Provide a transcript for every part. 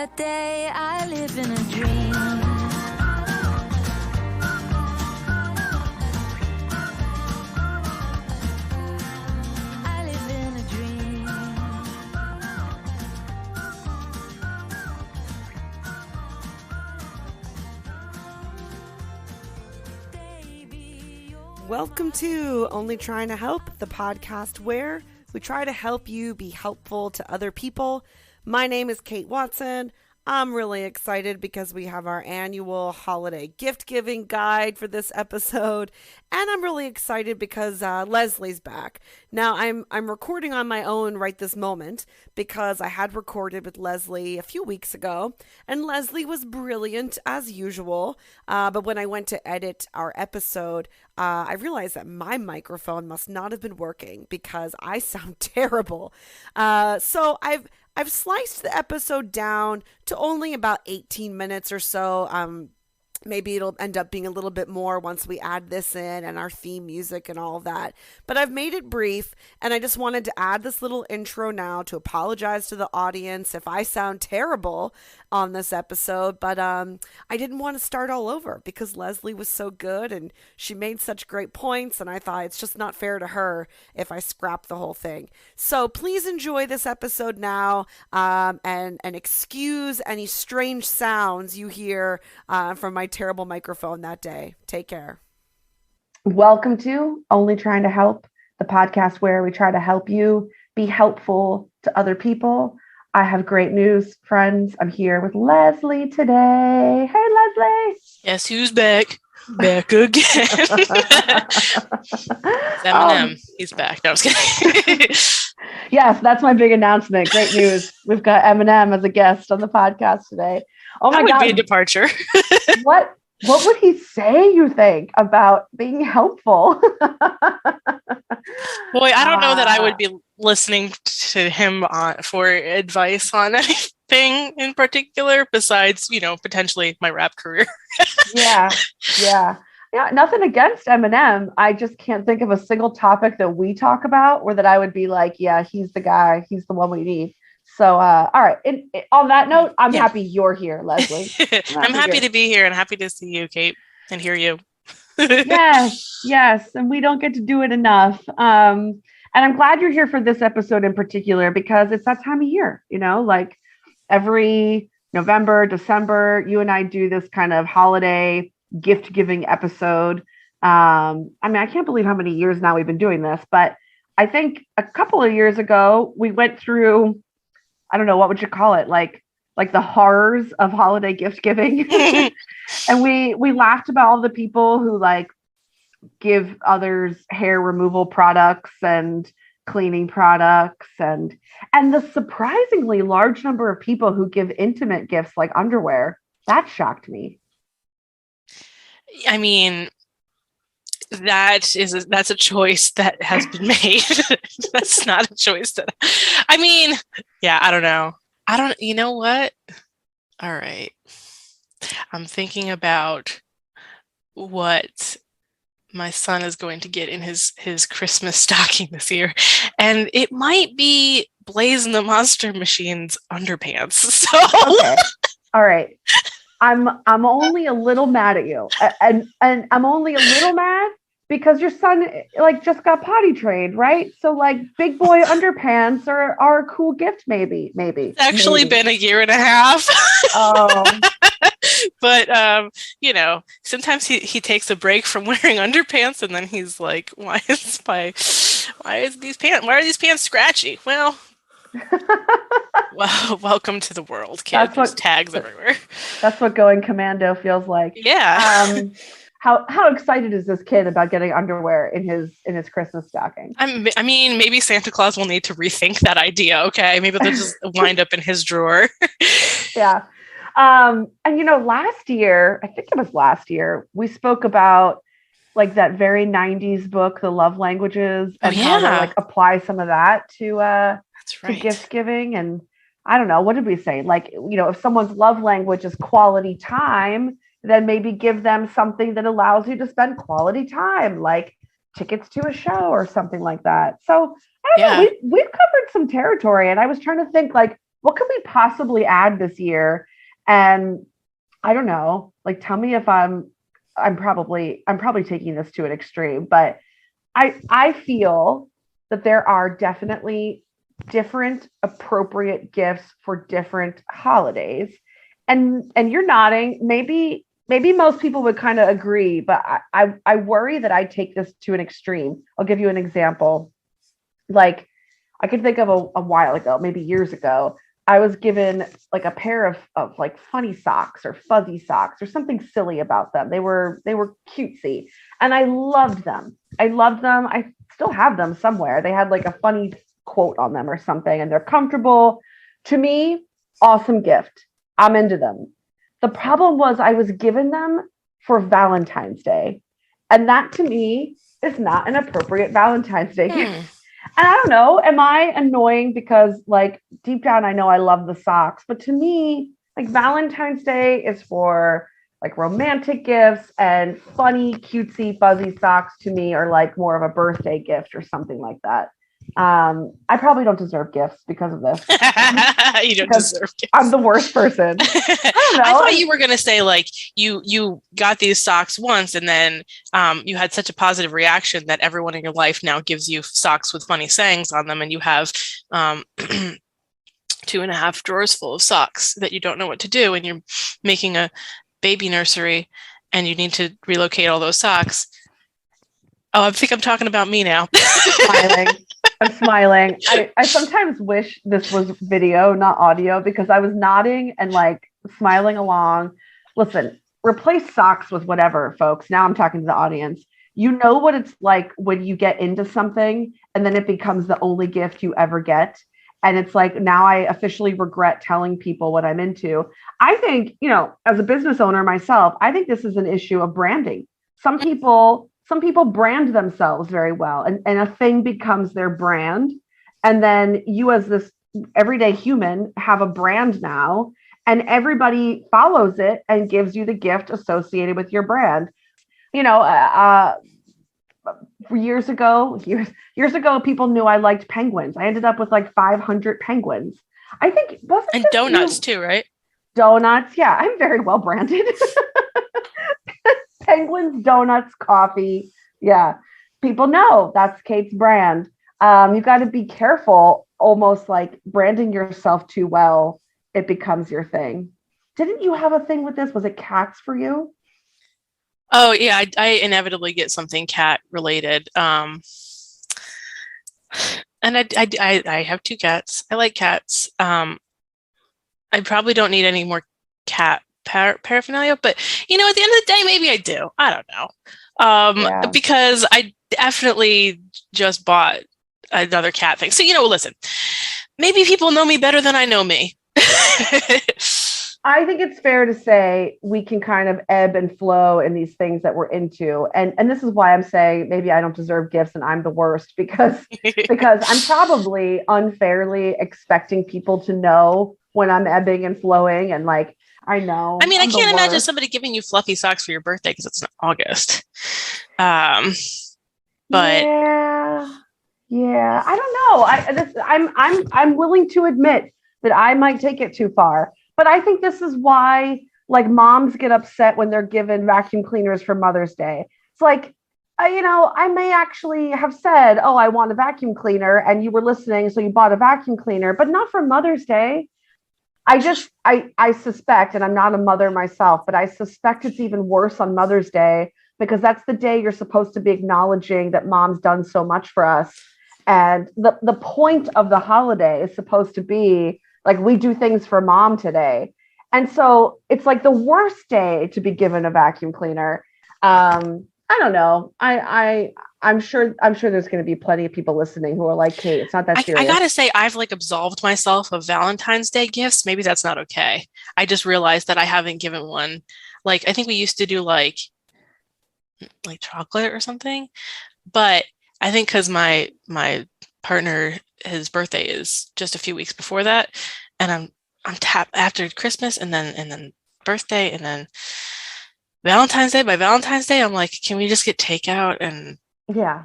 that day, I live in a dream. I live in a dream. Baby, Welcome to Only Trying to Help, the podcast where we try to help you be helpful to other people. My name is Kate Watson. I'm really excited because we have our annual holiday gift giving guide for this episode, and I'm really excited because Leslie's back. Now I'm recording on my own right this moment because I had recorded with Leslie a few weeks ago, and Leslie was brilliant as usual. But when I went to edit our episode, I realized that my microphone must not have been working because I sound terrible. So I've sliced the episode down to only about 18 minutes or so. Maybe it'll end up being a little bit more once we add this in and our theme music and all of that. But I've made it brief, and I just wanted to add this little intro now to apologize to the audience if I sound terrible on this episode. But I didn't want to start all over because Leslie was so good and she made such great points, and I thought it's just not fair to her if I scrap the whole thing. So please enjoy this episode now, and excuse any strange sounds you hear from my terrible microphone that day. Take care. Welcome to Only Trying to Help, the podcast where we try to help you be helpful to other people. I have great news, friends. I'm here with Leslie today. Hey, Leslie. Guess who's back? Back again. Eminem. He's back. No, I was kidding. Yes, that's my big announcement. Great news. We've got Eminem as a guest on the podcast today. Oh my that would God. be a departure. What would he say, you think, about being helpful? Boy, I don't know that I would be listening to him for advice on anything in particular besides, potentially my rap career. Yeah. Nothing against Eminem. I just can't think of a single topic that we talk about or that I would be like, yeah, he's the guy. He's the one we need. So, all right. On that note, I'm happy you're here, Leslie. I'm happy to be here and happy to see you, Kate, and hear you. Yes. And we don't get to do it enough. And I'm glad you're here for this episode in particular, because it's that time of year, like every November, December, you and I do this kind of holiday gift giving episode. I can't believe how many years now we've been doing this, but I think a couple of years ago, we went through, I don't know, what would you call it? Like the horrors of holiday gift giving. And we laughed about all the people who like give others hair removal products and cleaning products and the surprisingly large number of people who give intimate gifts like underwear. That shocked me. I mean, that's a choice that has been made. That's not a choice I don't know. You know what? All right. I'm thinking about what my son is going to get in his Christmas stocking this year. And it might be Blaze and the Monster Machine's underpants. So okay. All right. I'm only a little mad at you. And I'm only a little mad because your son like just got potty trained, right? So like big boy underpants are a cool gift, maybe. It's actually been a year and a half. Oh. But sometimes he takes a break from wearing underpants and then he's like, why are these pants scratchy? Well, welcome to the world, kid. There's tags everywhere. That's what going commando feels like. Yeah. How excited is this kid about getting underwear in his Christmas stocking? I mean, maybe Santa Claus will need to rethink that idea. Okay, maybe they'll just wind up in his drawer. Yeah. And last year, I think it was last year, we spoke about like that very 90s book, The Love Languages, and how to like apply some of that to gift giving. And I don't know, what did we say? Like, if someone's love language is quality time, then maybe give them something that allows you to spend quality time, like tickets to a show or something like that. So I don't know, we've covered some territory, and I was trying to think, like, what can we possibly add this year? And I don't know, like tell me if I'm probably taking this to an extreme, but I feel that there are definitely different appropriate gifts for different holidays. And you're nodding. Maybe most people would kind of agree, but I worry that I take this to an extreme. I'll give you an example. Like I could think of a while ago, maybe years ago, I was given like a pair of like funny socks or fuzzy socks or something silly about them. They were cutesy and I loved them. I loved them. I still have them somewhere. They had like a funny quote on them or something and they're comfortable. To me, awesome gift. I'm into them. The problem was I was given them for Valentine's Day. And that to me is not an appropriate Valentine's Day gift. And I don't know, am I annoying because like deep down I know I love the socks, but to me, like Valentine's Day is for like romantic gifts and funny, cutesy, fuzzy socks to me are like more of a birthday gift or something like that. I probably don't deserve gifts because of this. You don't Because deserve gifts. I'm the worst person. I don't I know. thought you were gonna say like you got these socks once and then you had such a positive reaction that everyone in your life now gives you socks with funny sayings on them and you have 2.5 drawers full of socks that you don't know what to do and you're making a baby nursery and you need to relocate all those socks. Oh, I think I'm talking about me now. Smiling. I'm smiling. I sometimes wish this was video, not audio, because I was nodding and like smiling along. Listen, replace socks with whatever, folks. Now I'm talking to the audience. You know what it's like when you get into something and then it becomes the only gift you ever get. And it's like, now I officially regret telling people what I'm into. I think, as a business owner myself, I think this is an issue of branding. Some people brand themselves very well and a thing becomes their brand. And then you as this everyday human have a brand now and everybody follows it and gives you the gift associated with your brand. You know, years ago, people knew I liked penguins. I ended up with like 500 penguins. I think wasn't And this donuts too, right? donuts. Yeah, I'm very well branded. Penguins, donuts, coffee. Yeah, people know that's Kate's brand. You got to be careful, almost like branding yourself too well, it becomes your thing. Didn't you have a thing with this? Was it cats for you? Oh yeah, I inevitably get something cat related. And I have 2 cats. I like cats. I probably don't need any more cat paraphernalia, but at the end of the day, maybe I do. I don't know. Yeah. Because I definitely just bought another cat thing. So, listen, maybe people know me better than I know me. I think it's fair to say we can kind of ebb and flow in these things that we're into. And this is why I'm saying maybe I don't deserve gifts and I'm the worst because I'm probably unfairly expecting people to know when I'm ebbing and flowing and like I know. I mean, I I'm the can't imagine worst. somebody giving you fluffy socks for your birthday because it's in August. But Yeah. I don't know. I'm willing to admit that I might take it too far, but I think this is why like moms get upset when they're given vacuum cleaners for Mother's Day. It's like, I may actually have said, "Oh, I want a vacuum cleaner," and you were listening, so you bought a vacuum cleaner, but not for Mother's Day. I suspect, and I'm not a mother myself, but I suspect it's even worse on Mother's Day because that's the day you're supposed to be acknowledging that mom's done so much for us. And the point of the holiday is supposed to be like, we do things for mom today. And so it's like the worst day to be given a vacuum cleaner. I don't know. I'm sure there's going to be plenty of people listening who are like, Kate, it's not that I serious. gotta say, I've like absolved myself of Valentine's Day gifts. Maybe that's not okay. I just realized that I haven't given one. Like, I think we used to do like chocolate or something, but I think because my partner, his birthday is just a few weeks before that, and I'm tapped after Christmas and then birthday and then Valentine's Day. By Valentine's Day, I'm like, can we just get takeout? And Yeah.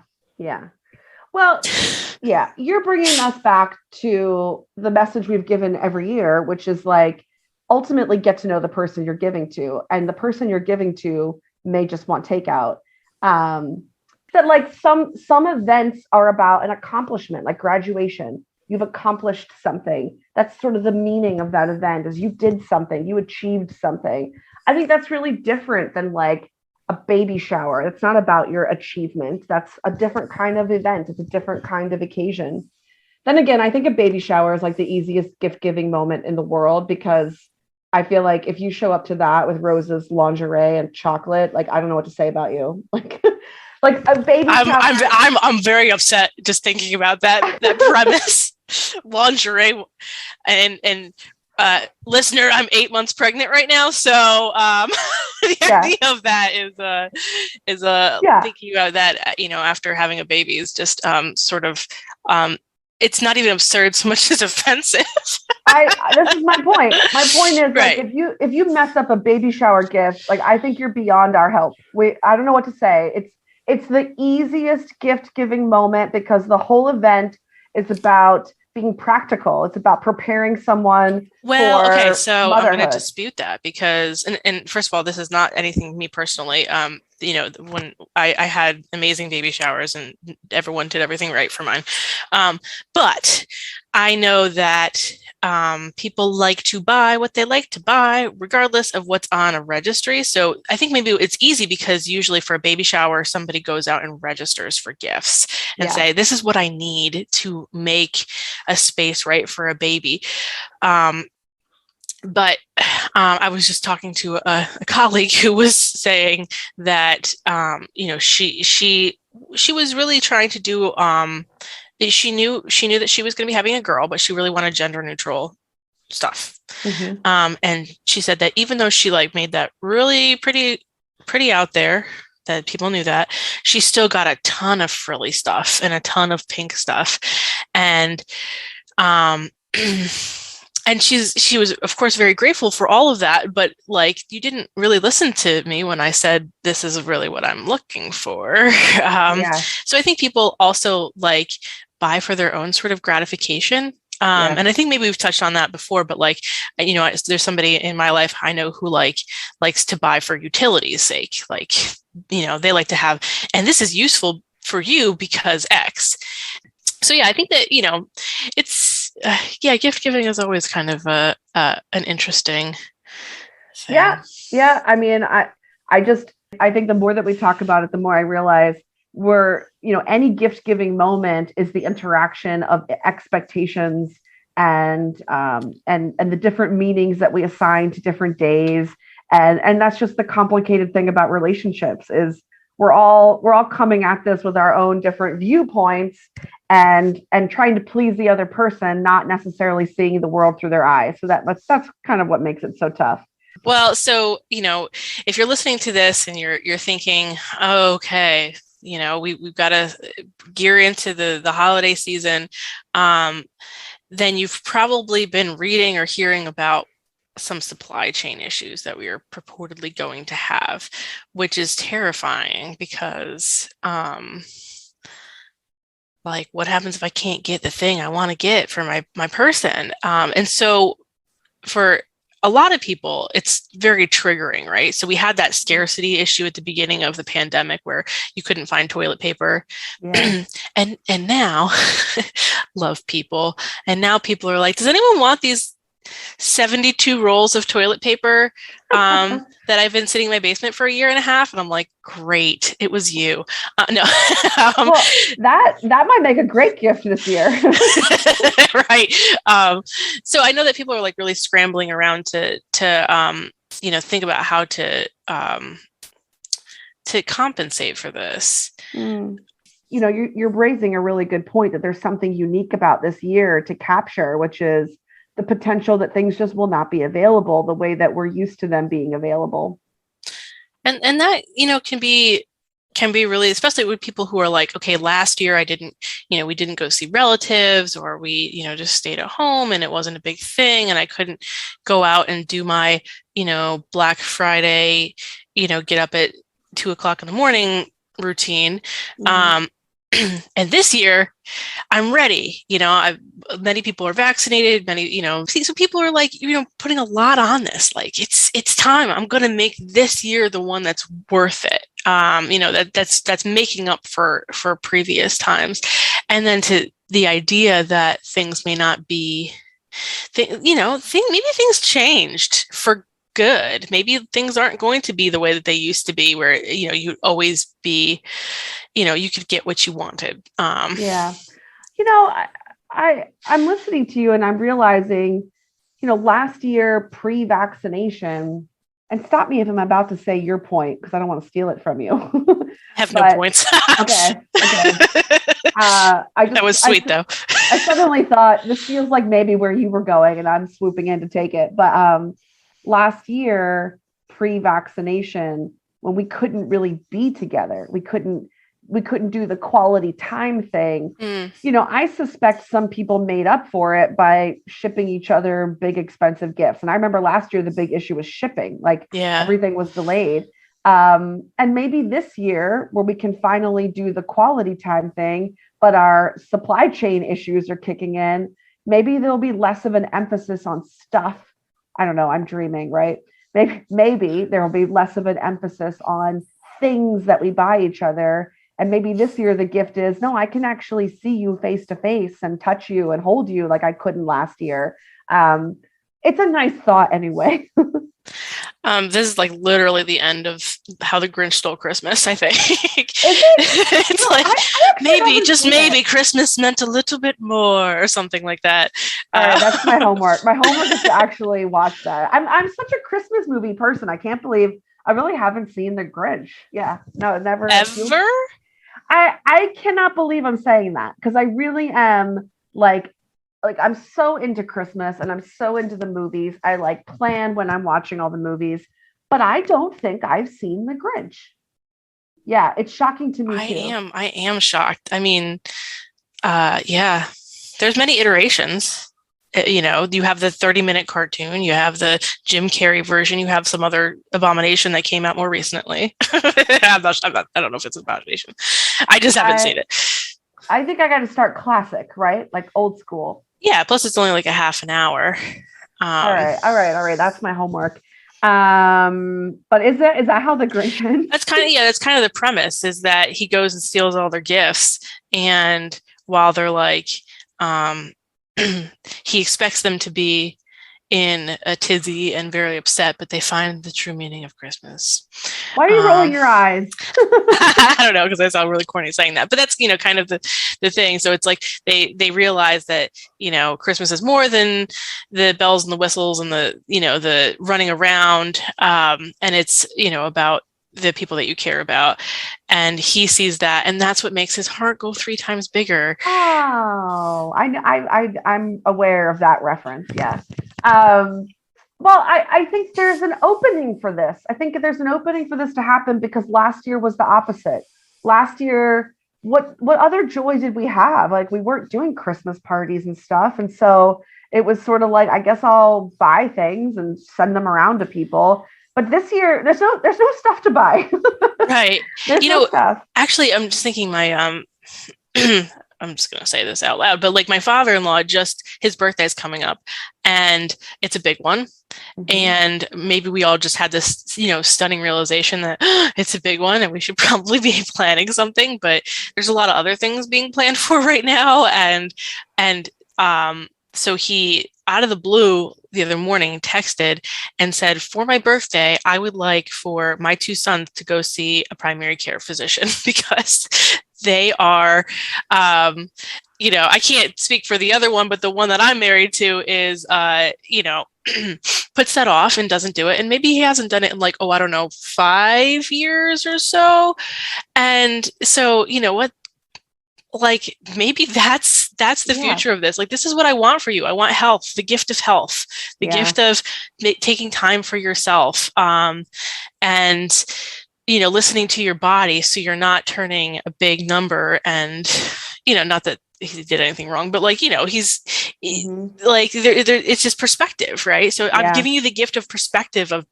Well, yeah, you're bringing us back to the message we've given every year, which is like ultimately get to know the person you're giving to, and the person you're giving to may just want takeout. Um, that like some events are about an accomplishment, like graduation. You've accomplished something. That's sort of the meaning of that event is you did something, you achieved something. I think that's really different than like a baby shower. It's not about your achievement. That's a different kind of event. It's a different kind of occasion. Then again, I think a baby shower is like the easiest gift giving moment in the world because I feel like if you show up to that with roses, lingerie, and chocolate, like I don't know what to say about you. Like a baby shower. I'm very upset just thinking about that premise. Lingerie and listener, I'm 8 months pregnant right now, so the idea of that is thinking about that, after having a baby is just sort of it's not even absurd so much as offensive. This is my point. My point is right. Like if you mess up a baby shower gift, like I think you're beyond our help. I don't know what to say. It's the easiest gift giving moment because the whole event is about being practical. It's about preparing someone. Well, for okay, so motherhood. I'm going to dispute that because, and first of all, this is not anything me personally. When I had amazing baby showers and everyone did everything right for mine. But I know that people like to buy what they like to buy, regardless of what's on a registry. So I think maybe it's easy because usually for a baby shower, somebody goes out and registers for gifts and say, this is what I need to make a space right for a baby. But I was just talking to a colleague who was saying that, she was really trying to do, she knew that she was going to be having a girl, but she really wanted gender neutral stuff. Mm-hmm. And she said that even though she like made that really pretty out there, that people knew that, she still got a ton of frilly stuff and a ton of pink stuff. And, and she was, of course, very grateful for all of that. But like, you didn't really listen to me when I said, this is really what I'm looking for. So I think people also like buy for their own sort of gratification. And I think maybe we've touched on that before, but like, there's somebody in my life I know who likes to buy for utility's sake. Like, they like to have, and this is useful for you because X. So yeah, I think that, it's, gift giving is always kind of an interesting thing. Yeah. I mean, I think the more that we talk about it, the more I realize any gift giving moment is the interaction of expectations and the different meanings that we assign to different days. And that's just the complicated thing about relationships is we're all coming at this with our own different viewpoints and trying to please the other person, not necessarily seeing the world through their eyes. So that's kind of what makes it so tough. Well, so, if you're listening to this and you're thinking, oh, okay, we've got to gear into the holiday season, then you've probably been reading or hearing about some supply chain issues that we are purportedly going to have, which is terrifying because, like, what happens if I can't get the thing I want to get for my person? And so for a lot of people, it's very triggering, right? So we had that scarcity issue at the beginning of the pandemic where you couldn't find toilet paper. Yeah. and now, love people. And now people are like, does anyone want these 72 rolls of toilet paper that I've been sitting in my basement for a year and a half? And I'm like, great, it was you. No. Well, that might make a great gift this year. Right. So I know that people are like really scrambling around to think about how to compensate for this. You're raising a really good point that there's something unique about this year to capture, which is the potential that things just will not be available the way that we're used to them being available. And that, can be really, especially with people who are like, okay, last year we didn't go see relatives, or we, just stayed at home and it wasn't a big thing. And I couldn't go out and do my, Black Friday, get up at 2:00 in the morning routine. Mm-hmm. And this year, I'm ready. Many people are vaccinated. So people are like, putting a lot on this. Like it's time. I'm going to make this year the one that's worth it. That's making up for previous times. And then to the idea that things may not be, maybe things changed for good. Maybe things aren't going to be the way that they used to be, where you'd always be, you could get what you wanted. Yeah. I'm listening to you and I'm realizing, last year pre-vaccination, and stop me if I'm about to say your point because I don't want to steal it from you. I have no points. Okay. That was sweet though. I suddenly thought this feels like maybe where you were going and I'm swooping in to take it. But last year pre-vaccination, when we couldn't really be together, we couldn't do the quality time thing. I suspect some people made up for it by shipping each other big expensive gifts. And I remember last year the big issue was shipping, everything was delayed. And maybe this year where we can finally do the quality time thing, but our supply chain issues are kicking in, maybe there'll be less of an emphasis on stuff. I don't know, I'm dreaming, right? Maybe there will be less of an emphasis on things that we buy each other. And maybe this year the gift is, no, I can actually see you face to face and touch you and hold you like I couldn't last year. It's a nice thought anyway. This is like literally the end of How the Grinch Stole Christmas, I think. It's like, maybe Christmas meant a little bit more or something like that. All right, that's my homework. My homework is to actually watch that. I'm such a Christmas movie person. I can't believe I really haven't seen The Grinch. Yeah, no, never. Ever? I cannot believe I'm saying that because I really am like I'm so into Christmas and I'm so into the movies. I plan when I'm watching all the movies, but I don't think I've seen The Grinch. Yeah, it's shocking to me too. I am shocked. I mean, yeah, there's many iterations. You have the 30-minute cartoon, you have the Jim Carrey version, you have some other abomination that came out more recently. I don't know if it's an abomination. I just haven't seen it. I think I got to start classic, right? Like old school. Yeah. Plus it's only like a half an hour. All right. That's my homework. But is that how the Grinch ends? That's kind of the premise, is that he goes and steals all their gifts. And while they're like, he expects them to be in a tizzy and very upset, but they find the true meaning of Christmas. Why are you rolling your eyes? I don't know, because I sound really corny saying that, but that's, kind of the thing. So it's like they realize that, Christmas is more than the bells and the whistles and the running around. And it's, about the people that you care about. And he sees that, and that's what makes his heart go 3 times bigger. Oh, I'm aware of that reference. Yes. Well, I think there's an opening for this. I think there's an opening for this to happen because last year was the opposite. Last year, what other joy did we have? Like, we weren't doing Christmas parties and stuff. And so it was sort of like, I guess I'll buy things and send them around to people. But this year, there's no stuff to buy. Right. There's no stuff. Actually, I'm just thinking I'm just going to say this out loud, but like my father-in-law, his birthday is coming up and it's a big one. Mm-hmm. And maybe we all just had this, stunning realization that it's a big one and we should probably be planning something, but there's a lot of other things being planned for right now. And so he, out of the blue, the other morning texted and said, for my birthday, I would like for my 2 sons to go see a primary care physician because they are, I can't speak for the other one, but the one that I'm married to is, puts that off and doesn't do it. And maybe he hasn't done it in 5 years or so. And so, what? Like maybe that's the future of this. Like, this is what I want for you. I want health, the gift of health, the gift of taking time for yourself. And, listening to your body. So you're not turning a big number and, not that he did anything wrong, but he's like, it's just perspective, right? So I'm giving you the gift of perspective of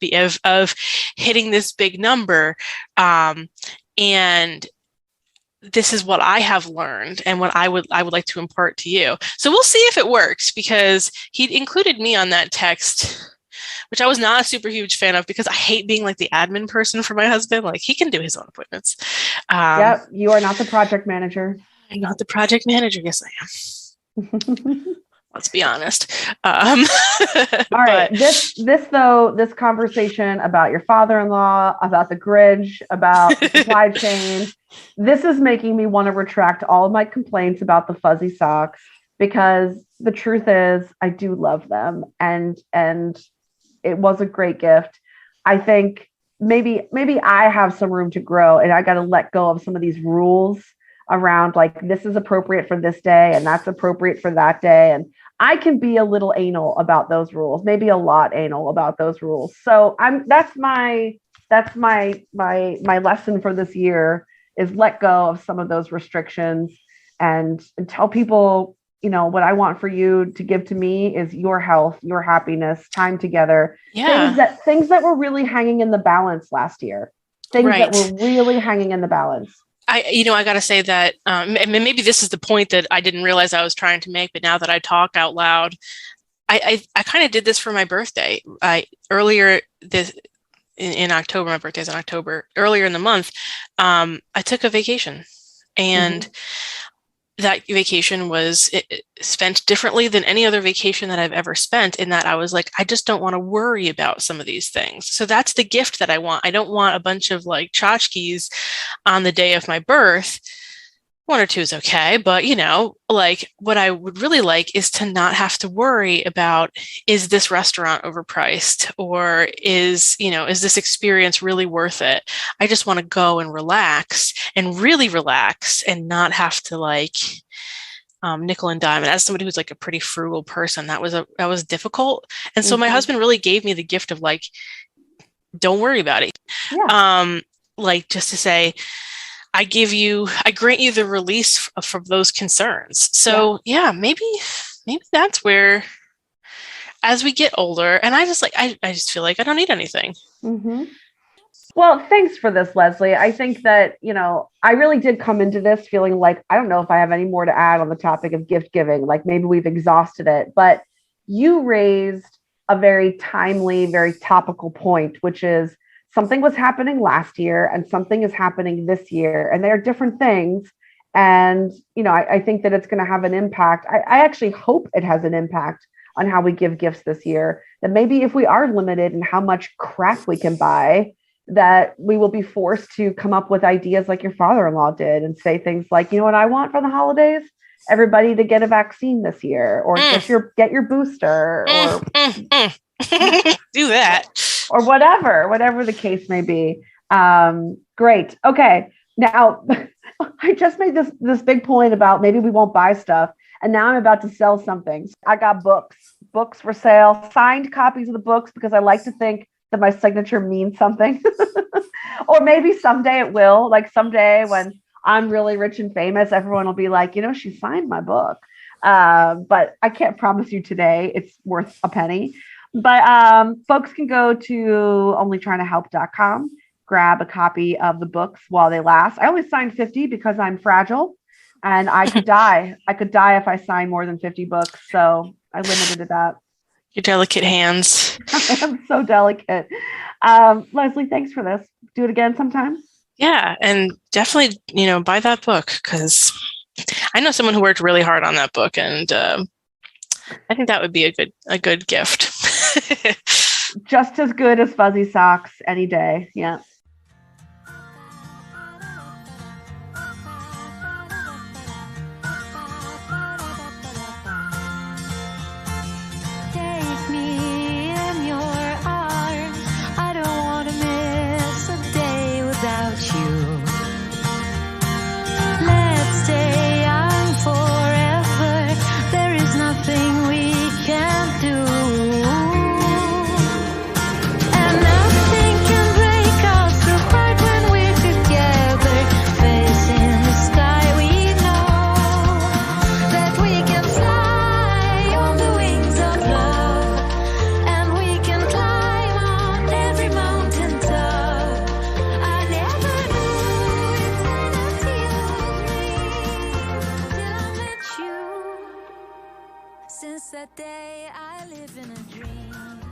hitting this big number. And this is what I have learned and what I would like to impart to you. So we'll see if it works, because he included me on that text, which I was not a super huge fan of, because I hate being like the admin person for my husband. Like, he can do his own appointments. Yep, you are not the project manager. I'm not the project manager. Yes, I am. Let's be honest. All right. This conversation about your father-in-law, about the Grinch, about the supply chain, this is making me want to retract all of my complaints about the fuzzy socks, because the truth is I do love them, and it was a great gift. I think maybe I have some room to grow, and I got to let go of some of these rules around, like, this is appropriate for this day and that's appropriate for that day. And I can be a little anal about those rules, maybe a lot anal about those rules. So that's my lesson for this year, is let go of some of those restrictions and tell people, what I want for you to give to me is your health, your happiness, time together. Yeah. Things that were really hanging in the balance last year. Things that were really hanging in the balance. I got to say that, and maybe this is the point that I didn't realize I was trying to make, but now that I talk out loud, I kind of did this for my birthday. Earlier in October, my birthday's in October, earlier in the month, I took a vacation, and that vacation was spent differently than any other vacation that I've ever spent, in that I was like, I just don't want to worry about some of these things. So that's the gift that I want. I don't want a bunch of like tchotchkes on the day of my birth. 1 or 2 is okay. But, like, what I would really like is to not have to worry about, is this restaurant overpriced, or is this experience really worth it? I just want to go and relax, and really relax, and not have to like nickel and dime. And as somebody who's like a pretty frugal person, that was difficult. And so my husband really gave me the gift of like, don't worry about it. Yeah. Like, just to say, I grant you the release from those concerns. So maybe that's where, as we get older, and I just feel like I don't need anything. Mm-hmm. Well, thanks for this, Leslie. I think that, I really did come into this feeling like, I don't know if I have any more to add on the topic of gift giving, like maybe we've exhausted it, but you raised a very timely, very topical point, which is, something was happening last year and something is happening this year, and they're different things. And, I think that it's going to have an impact. I actually hope it has an impact on how we give gifts this year, that maybe if we are limited in how much crap we can buy, that we will be forced to come up with ideas like your father-in-law did, and say things like, what I want for the holidays? Everybody to get a vaccine this year, or get your booster, or do that. Or whatever the case may be. Great. Okay. Now, I just made this big point about maybe we won't buy stuff, and now I'm about to sell something. I got books for sale, signed copies of the books, because I like to think that my signature means something. Or maybe someday it will. Like, someday when I'm really rich and famous, everyone will be like, she signed my book. But I can't promise you today it's worth a penny. But folks can go to onlytryingtohelp.com, grab a copy of the books while they last. I only signed 50 because I'm fragile, and I could die. I could die if I sign more than 50 books. So I limited to that. Your delicate hands. I am so delicate. Leslie, thanks for this. Do it again sometime. Yeah. And definitely, buy that book, because I know someone who worked really hard on that book, and I think that would be a good gift. Just as good as fuzzy socks any day. Yeah. Take me in your arms. I don't want to miss a day without you. Let's stay young forever. There is nothing we can't do. And nothing can break our that day I live in a dream.